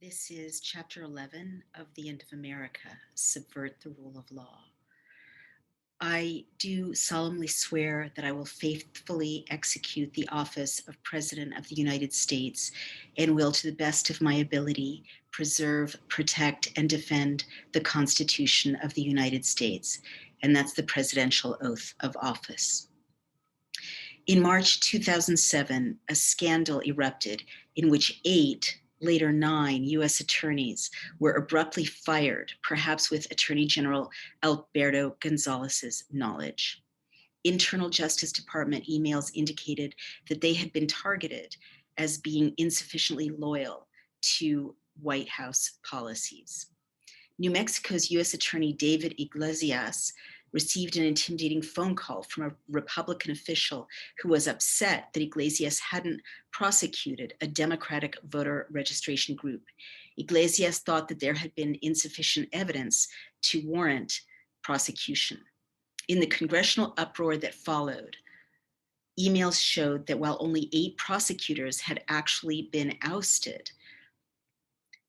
This is Chapter 11 of The End of America, Subvert the Rule of Law. I do solemnly swear that I will faithfully execute the office of President of the United States and will, to the best of my ability, preserve, protect, and defend the Constitution of the United States. And that's the presidential oath of office. In March 2007, a scandal erupted in which 8, later 9 U.S. attorneys were abruptly fired, perhaps with Attorney General Alberto Gonzalez's knowledge. Internal Justice Department emails indicated that they had been targeted as being insufficiently loyal to White House policies. New Mexico's U.S. Attorney David Iglesias received an intimidating phone call from a Republican official who was upset that Iglesias hadn't prosecuted a Democratic voter registration group. Iglesias thought that there had been insufficient evidence to warrant prosecution. In the congressional uproar that followed, emails showed that while only 8 prosecutors had actually been ousted,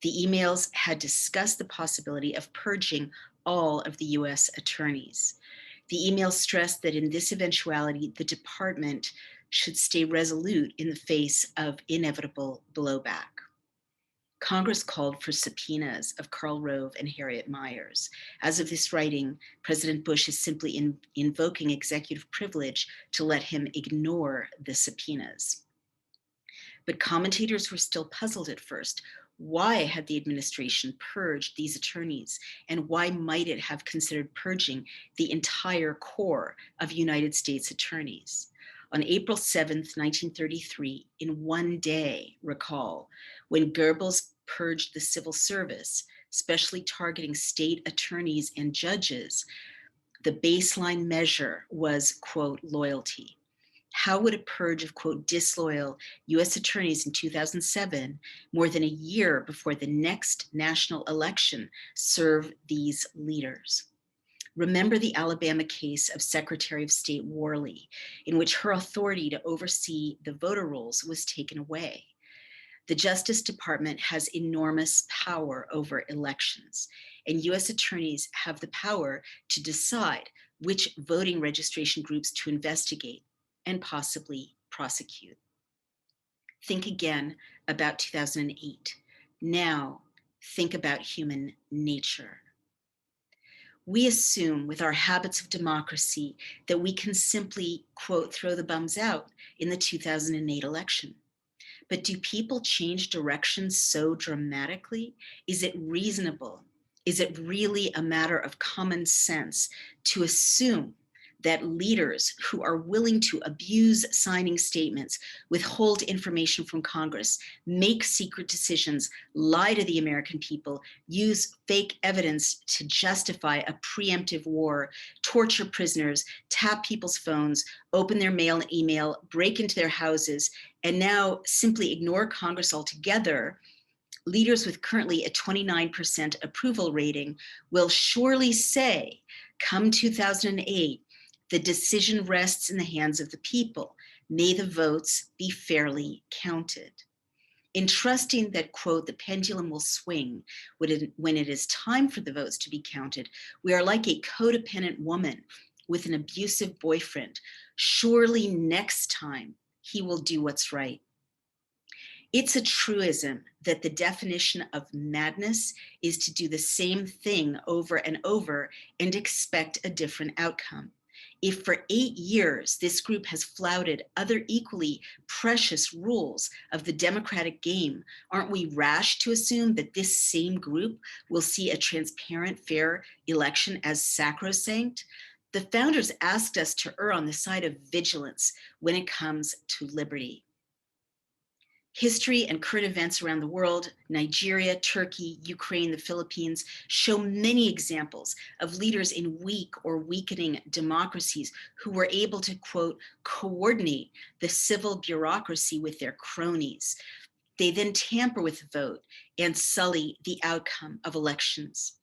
the emails had discussed the possibility of purging all of the U.S. attorneys. The emails stressed that in this eventuality, the department should stay resolute in the face of inevitable blowback. Congress called for subpoenas of Karl Rove and Harriet Miers. As of this writing, President Bush is simply invoking executive privilege to let him ignore the subpoenas. But commentators were still puzzled at first. Why had the administration purged these attorneys, and why might it have considered purging the entire corps of United States attorneys? On April 7th, 1933, in one day, recall, when Goebbels purged the civil service, especially targeting state attorneys and judges, the baseline measure was, quote, loyalty. How would a purge of, quote, disloyal U.S. attorneys in 2007, more than a year before the next national election, serve these leaders? Remember the Alabama case of Secretary of State Worley, in which her authority to oversee the voter rolls was taken away. The Justice Department has enormous power over elections, and U.S. attorneys have the power to decide which voting registration groups to investigate and possibly prosecute. Think again about 2008. Now, think about human nature. We assume with our habits of democracy that we can simply, quote, throw the bums out in the 2008 election. But do people change direction so dramatically? Is it reasonable? Is it really a matter of common sense to assume that leaders who are willing to abuse signing statements, withhold information from Congress, make secret decisions, lie to the American people, use fake evidence to justify a preemptive war, torture prisoners, tap people's phones, open their mail and email, break into their houses, and now simply ignore Congress altogether? Leaders with currently a 29% approval rating will surely say, come 2008, the decision rests in the hands of the people. May the votes be fairly counted. In trusting that, quote, the pendulum will swing when it is time for the votes to be counted, we are like a codependent woman with an abusive boyfriend. Surely next time he will do what's right. It's a truism that the definition of madness is to do the same thing over and over and expect a different outcome. If for 8 years this group has flouted other equally precious rules of the democratic game, aren't we rash to assume that this same group will see a transparent, fair election as sacrosanct? The founders asked us to err on the side of vigilance when it comes to liberty. History and current events around the world, Nigeria, Turkey, Ukraine, the Philippines, show many examples of leaders in weak or weakening democracies who were able to, quote, coordinate the civil bureaucracy with their cronies. They then tamper with the vote and sully the outcome of elections.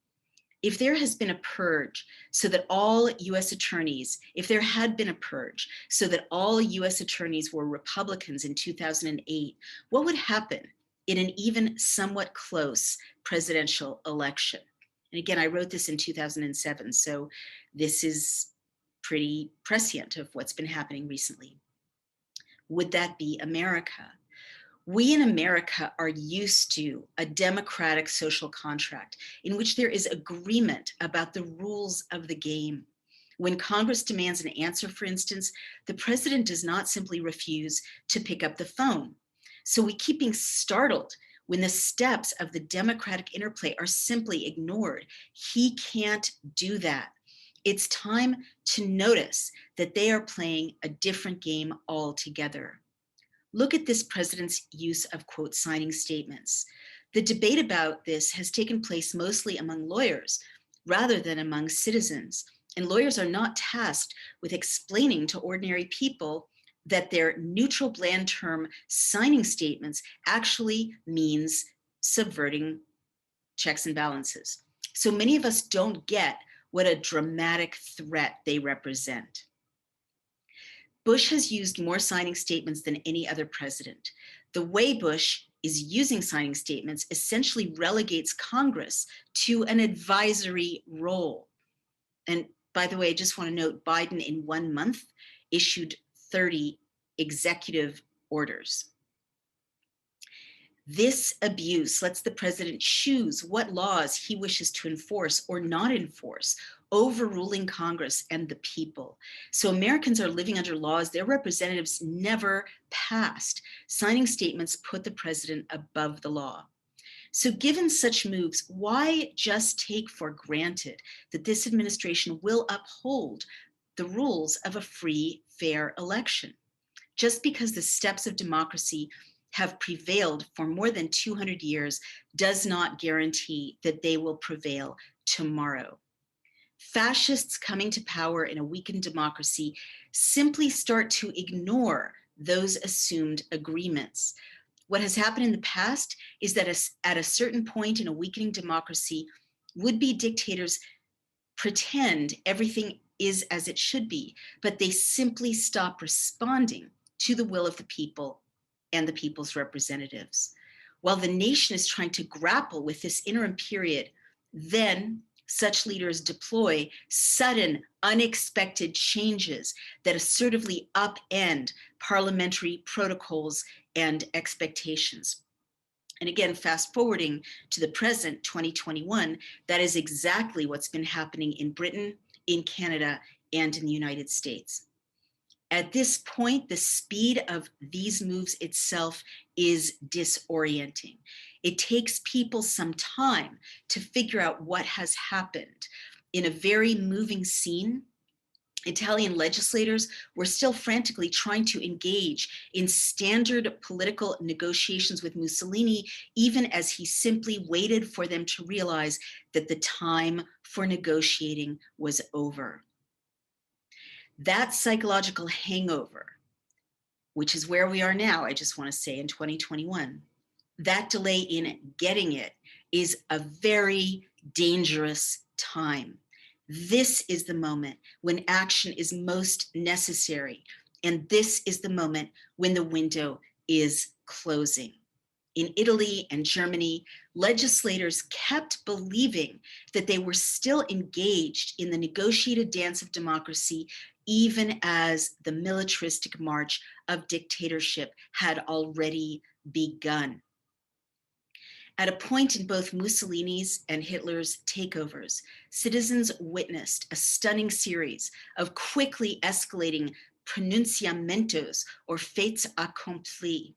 If there has been a purge so that all U.S. attorneys, if there had been a purge so that all U.S. attorneys were Republicans in 2008, what would happen in an even somewhat close presidential election. And again, I wrote this in 2007, so this is pretty prescient of what's been happening recently. Would that be America? We in America are used to a democratic social contract in which there is agreement about the rules of the game. When Congress demands an answer, for instance, the president does not simply refuse to pick up the phone. So we keep being startled when the steps of the democratic interplay are simply ignored. He can't do that. It's time to notice that they are playing a different game altogether. Look at this president's use of, quote, signing statements. The debate about this has taken place mostly among lawyers rather than among citizens. And lawyers are not tasked with explaining to ordinary people that their neutral, bland term signing statements actually means subverting checks and balances. So many of us don't get what a dramatic threat they represent. Bush has used more signing statements than any other president. The way Bush is using signing statements essentially relegates Congress to an advisory role. And by the way, I just want to note Biden in 1 month issued 30 executive orders. This abuse lets the president choose what laws he wishes to enforce or not enforce, overruling Congress and the people. So Americans are living under laws their representatives never passed. Signing statements put the president above the law. So given such moves, why just take for granted that this administration will uphold the rules of a free, fair election? Just because the steps of democracy have prevailed for more than 200 years does not guarantee that they will prevail tomorrow. Fascists coming to power in a weakened democracy simply start to ignore those assumed agreements. What has happened in the past is that at a certain point in a weakening democracy, would-be dictators pretend everything is as it should be, but they simply stop responding to the will of the people and the people's representatives. While the nation is trying to grapple with this interim period, then such leaders deploy sudden, unexpected changes that assertively upend parliamentary protocols and expectations. And again, fast forwarding to the present, 2021, that is exactly what's been happening in Britain, in Canada, and in the United States. At this point, the speed of these moves itself is disorienting. It takes people some time to figure out what has happened. In a very moving scene, Italian legislators were still frantically trying to engage in standard political negotiations with Mussolini, even as he simply waited for them to realize that the time for negotiating was over. That psychological hangover, which is where we are now, I just want to say in 2021, that delay in getting it is a very dangerous time. This is the moment when action is most necessary. And this is the moment when the window is closing. In Italy and Germany, legislators kept believing that they were still engaged in the negotiated dance of democracy, even as the militaristic march of dictatorship had already begun. At a point in both Mussolini's and Hitler's takeovers, citizens witnessed a stunning series of quickly escalating pronunciamentos or faits accomplis.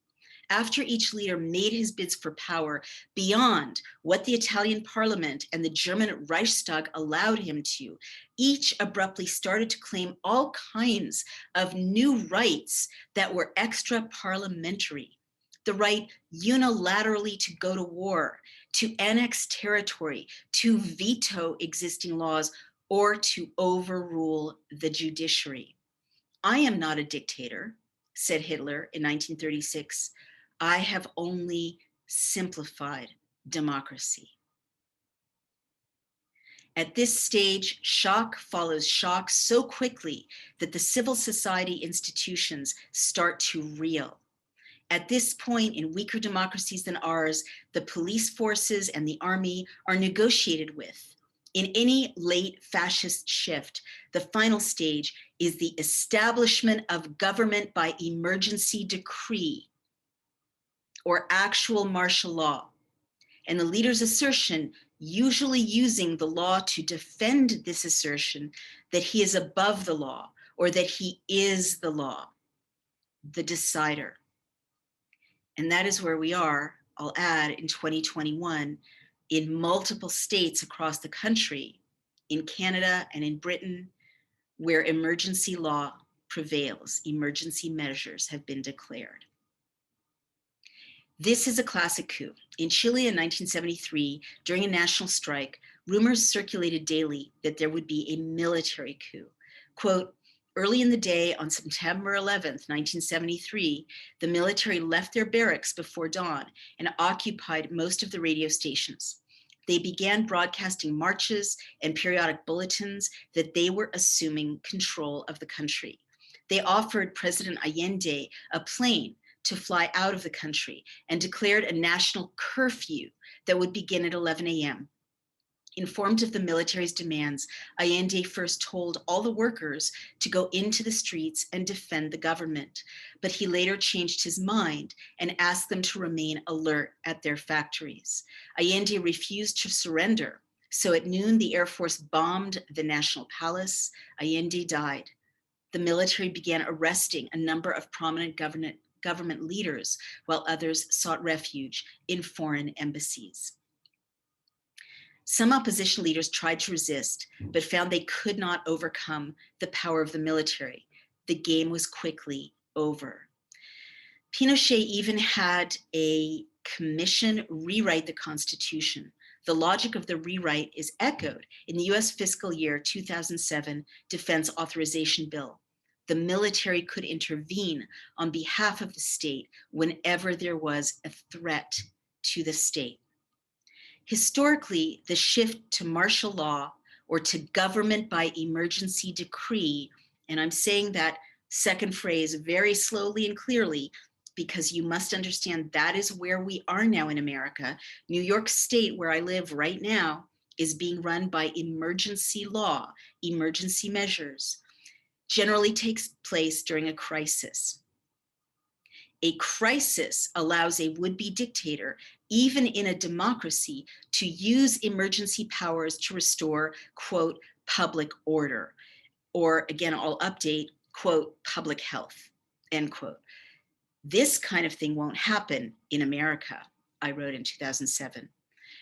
After each leader made his bids for power beyond what the Italian parliament and the German Reichstag allowed him to, each abruptly started to claim all kinds of new rights that were extra parliamentary. The right unilaterally to go to war, to annex territory, to veto existing laws, or to overrule the judiciary. I am not a dictator, said Hitler in 1936. I have only simplified democracy. At this stage, shock follows shock so quickly that the civil society institutions start to reel. At this point, in weaker democracies than ours, the police forces and the army are negotiated with. In any late fascist shift, the final stage is the establishment of government by emergency decree or actual martial law. And the leader's assertion, usually using the law to defend this assertion, that he is above the law or that he is the law, the decider. And that is where we are, I'll add, in 2021, in multiple states across the country, in Canada and in Britain, where emergency law prevails, emergency measures have been declared. This is a classic coup. In Chile in 1973, during a national strike, rumors circulated daily that there would be a military coup. Quote, early in the day on September 11th, 1973, the military left their barracks before dawn and occupied most of the radio stations. They began broadcasting marches and periodic bulletins that they were assuming control of the country. They offered President Allende a plane to fly out of the country and declared a national curfew that would begin at 11 a.m. Informed of the military's demands, Allende first told all the workers to go into the streets and defend the government, but he later changed his mind and asked them to remain alert at their factories. Allende refused to surrender, so at noon the Air Force bombed the National Palace. Allende died. The military began arresting a number of prominent government leaders, while others sought refuge in foreign embassies. Some opposition leaders tried to resist, but found they could not overcome the power of the military. The game was quickly over. Pinochet even had a commission rewrite the Constitution. The logic of the rewrite is echoed in the US fiscal year 2007 Defense Authorization Bill. The military could intervene on behalf of the state whenever there was a threat to the state. Historically, the shift to martial law or to government by emergency decree, and I'm saying that second phrase very slowly and clearly because you must understand that is where we are now in America. New York State, where I live right now, is being run by emergency law, emergency measures. Generally takes place during a crisis. A crisis allows a would-be dictator, even in a democracy, to use emergency powers to restore, quote, public order, or again, I'll update, quote, public health, end quote. This kind of thing won't happen in America, I wrote in 2007.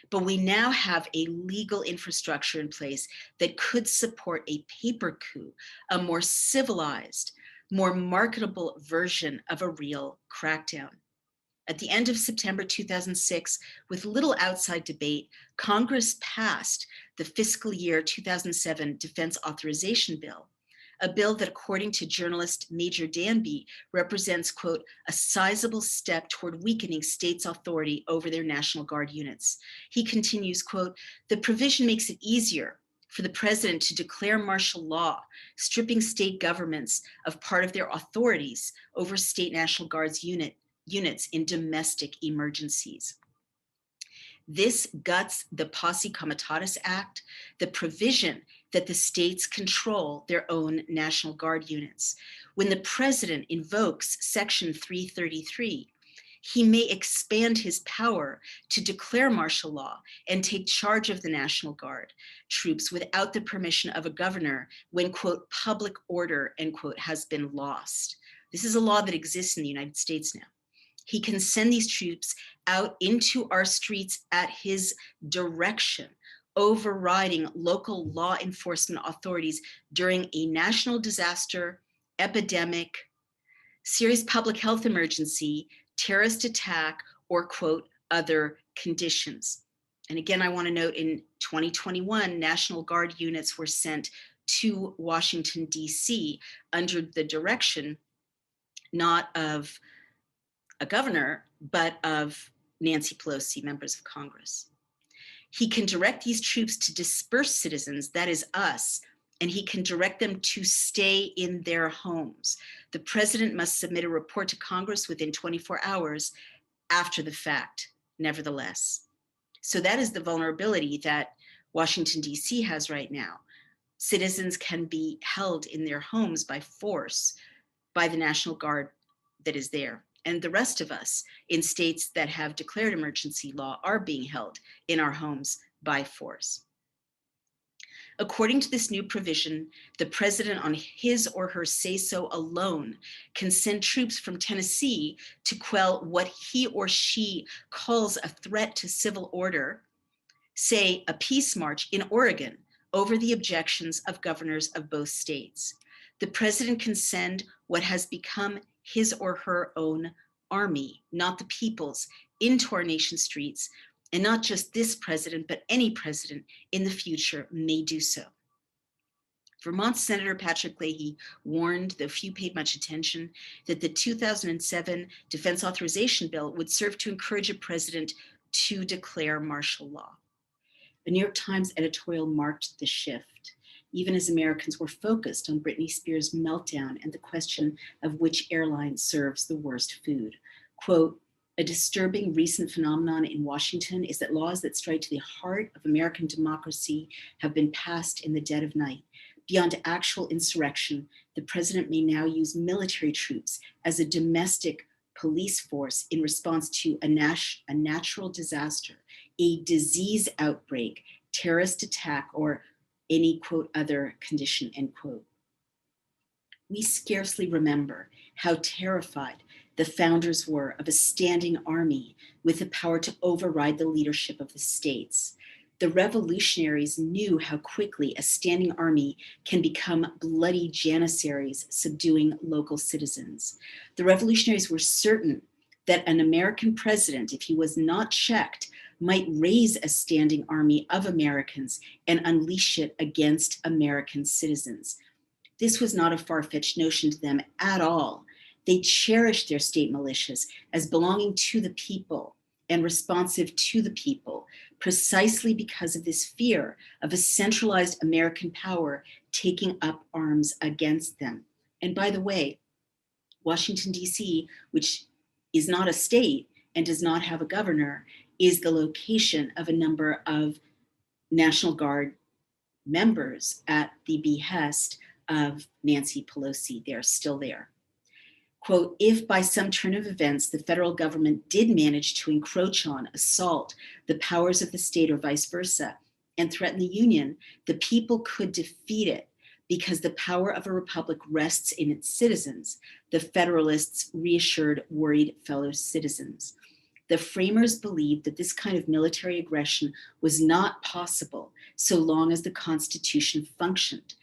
But we now have a legal infrastructure in place that could support a paper coup, a more civilized, more marketable version of a real crackdown. At the end of September 2006, with little outside debate, Congress passed the fiscal year 2007 Defense Authorization Bill, a bill that, according to journalist Major Danby, represents, quote, a sizable step toward weakening states' authority over their National Guard units. He continues, quote, the provision makes it easier for the president to declare martial law, stripping state governments of part of their authorities over state National Guard's units in domestic emergencies. This guts the Posse Comitatus Act, the provision that the states control their own National Guard units. When the president invokes Section 333, he may expand his power to declare martial law and take charge of the National Guard troops without the permission of a governor when, quote, public order, end quote, has been lost. This is a law that exists in the United States now. He can send these troops out into our streets at his direction, overriding local law enforcement authorities during a national disaster, epidemic, serious public health emergency, terrorist attack, or, quote, other conditions. And again, I want to note in 2021, National Guard units were sent to Washington, D.C. under the direction not of a governor, but of Nancy Pelosi, members of Congress. He can direct these troops to disperse citizens, that is us, and he can direct them to stay in their homes. The president must submit a report to Congress within 24 hours after the fact, nevertheless. So that is the vulnerability that Washington, D.C. has right now. Citizens can be held in their homes by force by the National Guard that is there. And the rest of us in states that have declared emergency law are being held in our homes by force. According to this new provision, the president, on his or her say-so alone, can send troops from Tennessee to quell what he or she calls a threat to civil order, say a peace march in Oregon, over the objections of governors of both states. The president can send what has become his or her own army, not the people's, into our nation's streets, and not just this president, but any president in the future may do so. Vermont Senator Patrick Leahy warned, though few paid much attention, that the 2007 Defense Authorization Bill would serve to encourage a president to declare martial law. The New York Times editorial marked the shift, even as Americans were focused on Britney Spears' meltdown and the question of which airline serves the worst food. Quote, a disturbing recent phenomenon in Washington is that laws that strike to the heart of American democracy have been passed in the dead of night. Beyond actual insurrection, the president may now use military troops as a domestic police force in response to a natural disaster, a disease outbreak, terrorist attack, or any, quote, other condition, end quote. We scarcely remember how terrified the founders were of a standing army with the power to override the leadership of the states. The revolutionaries knew how quickly a standing army can become bloody janissaries subduing local citizens. The revolutionaries were certain that an American president, if he was not checked, might raise a standing army of Americans and unleash it against American citizens. This was not a far-fetched notion to them at all. They cherished their state militias as belonging to the people and responsive to the people, precisely because of this fear of a centralized American power taking up arms against them. And by the way, Washington, D.C., which is not a state and does not have a governor, is the location of a number of National Guard members at the behest of Nancy Pelosi. They're still there. Quote, if by some turn of events the federal government did manage to encroach on, assault the powers of the state or vice versa, and threaten the Union, the people could defeat it because the power of a republic rests in its citizens, the Federalists reassured worried fellow citizens. The framers believed that this kind of military aggression was not possible so long as the Constitution functioned.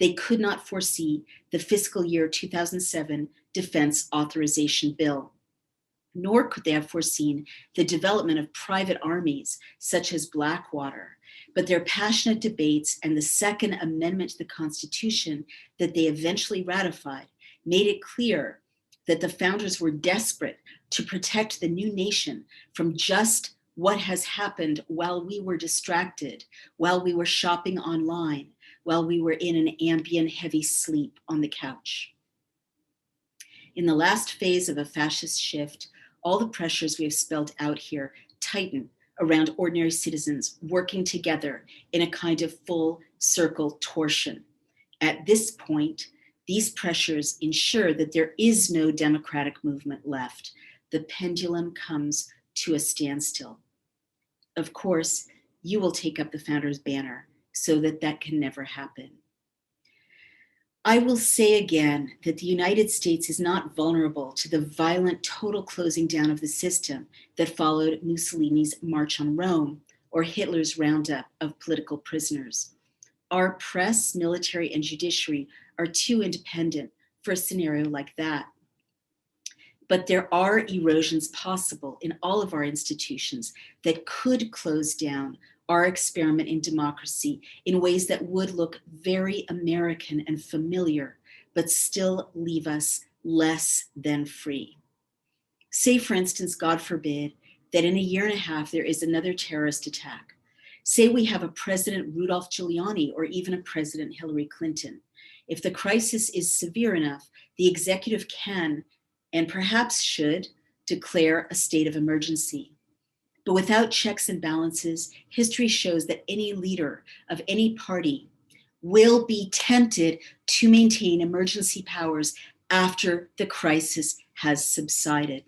They could not foresee the fiscal year 2007 Defense Authorization Bill, nor could they have foreseen the development of private armies such as Blackwater. But their passionate debates and the Second Amendment to the Constitution that they eventually ratified made it clear that the founders were desperate to protect the new nation from just what has happened while we were distracted, while we were shopping online, while we were in an Ambien heavy sleep on the couch. In the last phase of a fascist shift, all the pressures we have spelled out here tighten around ordinary citizens working together in a kind of full circle torsion. At this point, these pressures ensure that there is no democratic movement left. The pendulum comes to a standstill. Of course, you will take up the founder's banner so that that can never happen. I will say again that the United States is not vulnerable to the violent total closing down of the system that followed Mussolini's March on Rome or Hitler's roundup of political prisoners. Our press, military, and judiciary are too independent for a scenario like that. But there are erosions possible in all of our institutions that could close down our experiment in democracy in ways that would look very American and familiar, but still leave us less than free. Say, for instance, God forbid, that in a year and a half there is another terrorist attack. Say we have a President Rudolph Giuliani or even a President Hillary Clinton. If the crisis is severe enough, the executive can, and perhaps should, declare a state of emergency. But without checks and balances, history shows that any leader of any party will be tempted to maintain emergency powers after the crisis has subsided.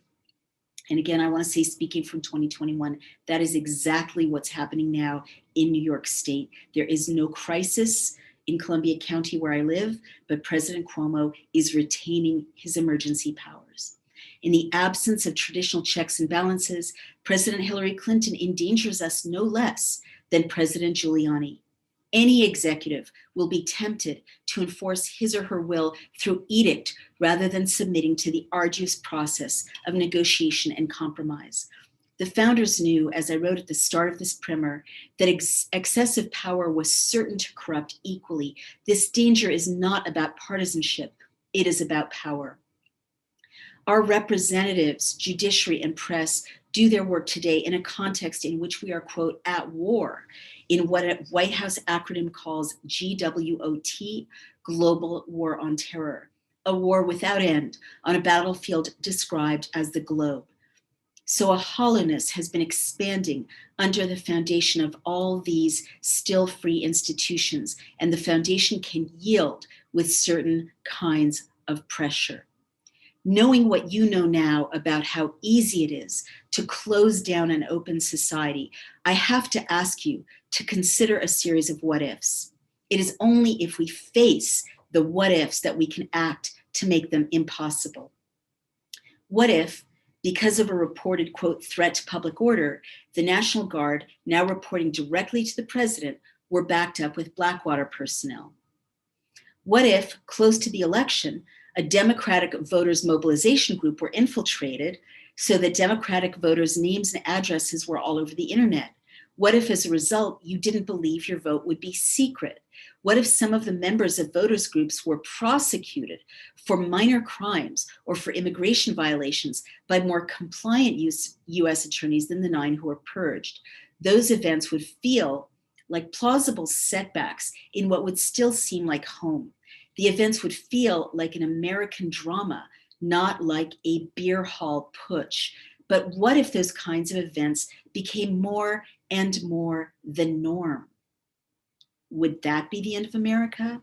And again, I want to say, speaking from 2021, that is exactly what's happening now in New York State. There is no crisis in Columbia County where I live, but President Cuomo is retaining his emergency powers. In the absence of traditional checks and balances, President Hillary Clinton endangers us no less than President Giuliani. Any executive will be tempted to enforce his or her will through edict rather than submitting to the arduous process of negotiation and compromise. The founders knew, as I wrote at the start of this primer, that excessive power was certain to corrupt equally. This danger is not about partisanship, it is about power. Our representatives, judiciary, and press do their work today in a context in which we are, quote, at war, in what a White House acronym calls GWOT, Global War on Terror, a war without end on a battlefield described as the globe. So a hollowness has been expanding under the foundation of all these still free institutions, and the foundation can yield with certain kinds of pressure. Knowing what you know now about how easy it is to close down an open society, I have to ask you to consider a series of what ifs. It is only if we face the what ifs that we can act to make them impossible. What if, because of a reported, quote, threat to public order, the National Guard, now reporting directly to the president, were backed up with Blackwater personnel? What if, close to the election, a Democratic voters mobilization group were infiltrated so that Democratic voters' names and addresses were all over the internet? What if, as a result, you didn't believe your vote would be secret? What if some of the members of voters groups were prosecuted for minor crimes or for immigration violations by more compliant US attorneys than the 9 who were purged? Those events would feel like plausible setbacks in what would still seem like home. The events would feel like an American drama, not like a beer hall putsch. But what if those kinds of events became more and more the norm? Would that be the end of America?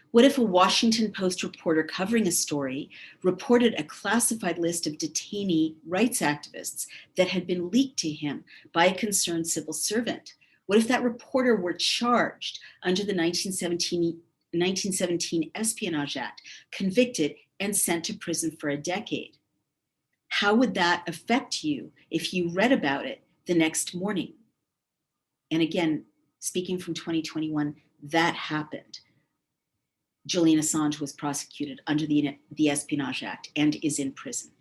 What if a Washington Post reporter covering a story reported a classified list of detainee rights activists that had been leaked to him by a concerned civil servant? What if that reporter were charged under the 1917 Espionage Act, convicted, and sent to prison for a decade? How would that affect you if you read about it the next morning? And again, speaking from 2021, that happened. Julian Assange was prosecuted under the Espionage Act and is in prison.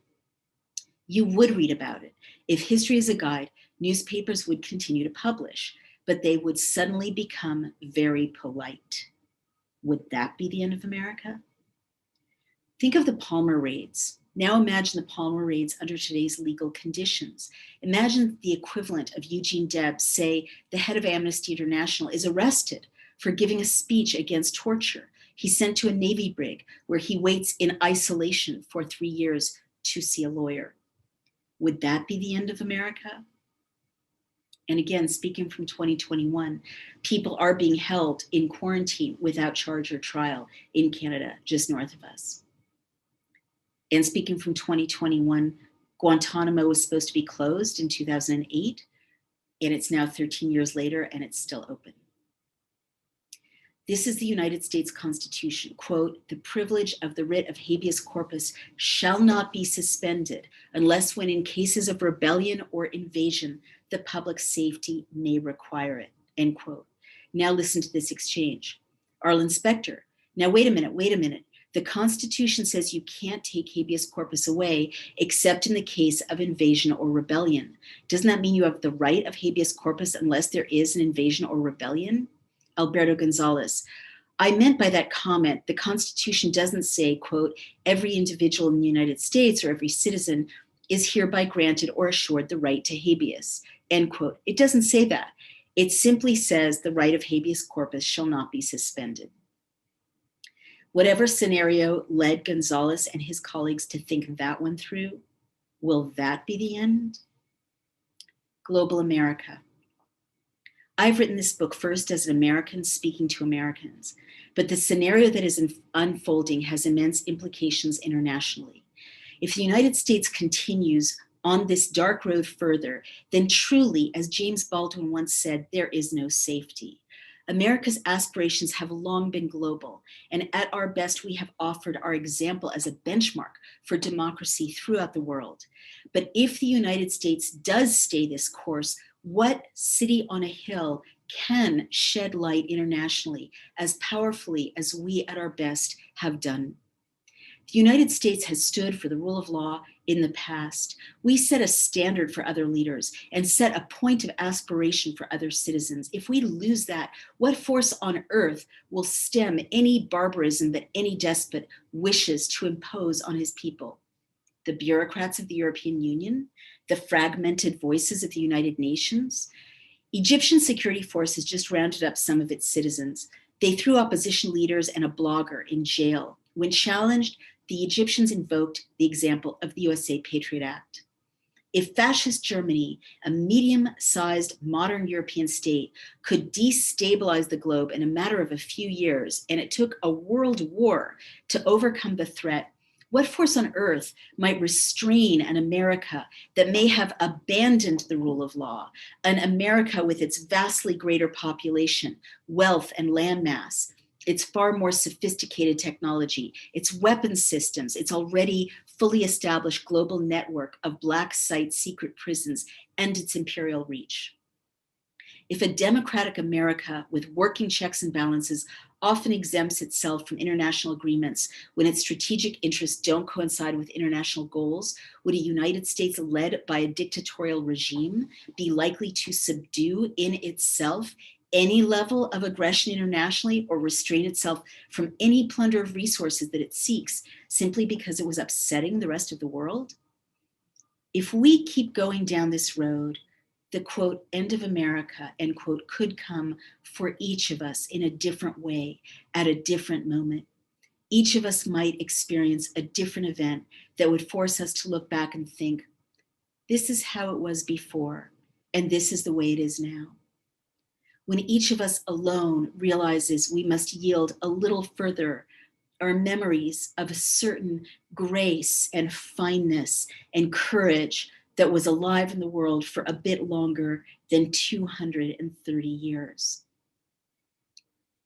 You would read about it. If history is a guide, newspapers would continue to publish, but they would suddenly become very polite. Would that be the end of America? Think of the Palmer raids. Now imagine the Palmer raids under today's legal conditions. Imagine the equivalent of Eugene Debs, say the head of Amnesty International, is arrested for giving a speech against torture. He's sent to a Navy brig where he waits in isolation for 3 years to see a lawyer. Would that be the end of America? And again, speaking from 2021, people are being held in quarantine without charge or trial in Canada, just north of us. And speaking from 2021, Guantanamo was supposed to be closed in 2008, and it's now 13 years later, and it's still open. This is the United States Constitution. Quote, the privilege of the writ of habeas corpus shall not be suspended unless when in cases of rebellion or invasion, the public safety may require it, end quote. Now listen to this exchange. Arlen Specter, now wait a minute. The Constitution says you can't take habeas corpus away except in the case of invasion or rebellion. Doesn't that mean you have the right of habeas corpus unless there is an invasion or rebellion? Alberto Gonzalez, I meant by that comment, the Constitution doesn't say, quote, every individual in the United States or every citizen is hereby granted or assured the right to habeas, end quote. It doesn't say that. It simply says the right of habeas corpus shall not be suspended. Whatever scenario led Gonzalez and his colleagues to think that one through, will that be the end? Global America. I've written this book first as an American speaking to Americans, but the scenario that is unfolding has immense implications internationally. If the United States continues on this dark road further, then truly, as James Baldwin once said, there is no safety. America's aspirations have long been global, and at our best, we have offered our example as a benchmark for democracy throughout the world. But if the United States does stay this course, what city on a hill can shed light internationally as powerfully as we at our best have done? The United States has stood for the rule of law in the past. We set a standard for other leaders and set a point of aspiration for other citizens. If we lose that, what force on earth will stem any barbarism that any despot wishes to impose on his people? The bureaucrats of the European Union? The fragmented voices of the United Nations? Egyptian security forces just rounded up some of its citizens. They threw opposition leaders and a blogger in jail. When challenged, the Egyptians invoked the example of the USA Patriot Act. If fascist Germany, a medium-sized modern European state, could destabilize the globe in a matter of a few years, and it took a world war to overcome the threat, what force on earth might restrain an America that may have abandoned the rule of law, an America with its vastly greater population, wealth, and landmass, its far more sophisticated technology, its weapons systems, its already fully established global network of black site secret prisons, and its imperial reach? If a democratic America with working checks and balances often exempts itself from international agreements when its strategic interests don't coincide with international goals, would a United States led by a dictatorial regime be likely to subdue in itself any level of aggression internationally or restrain itself from any plunder of resources that it seeks simply because it was upsetting the rest of the world? If we keep going down this road, the quote, end of America, end quote, could come for each of us in a different way at a different moment. Each of us might experience a different event that would force us to look back and think, this is how it was before, and this is the way it is now. When each of us alone realizes we must yield a little further, our memories of a certain grace and fineness and courage that was alive in the world for a bit longer than 230 years.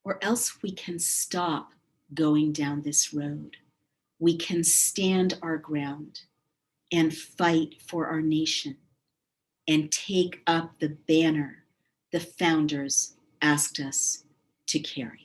Or else we can stop going down this road. We can stand our ground and fight for our nation and take up the banner the founders asked us to carry.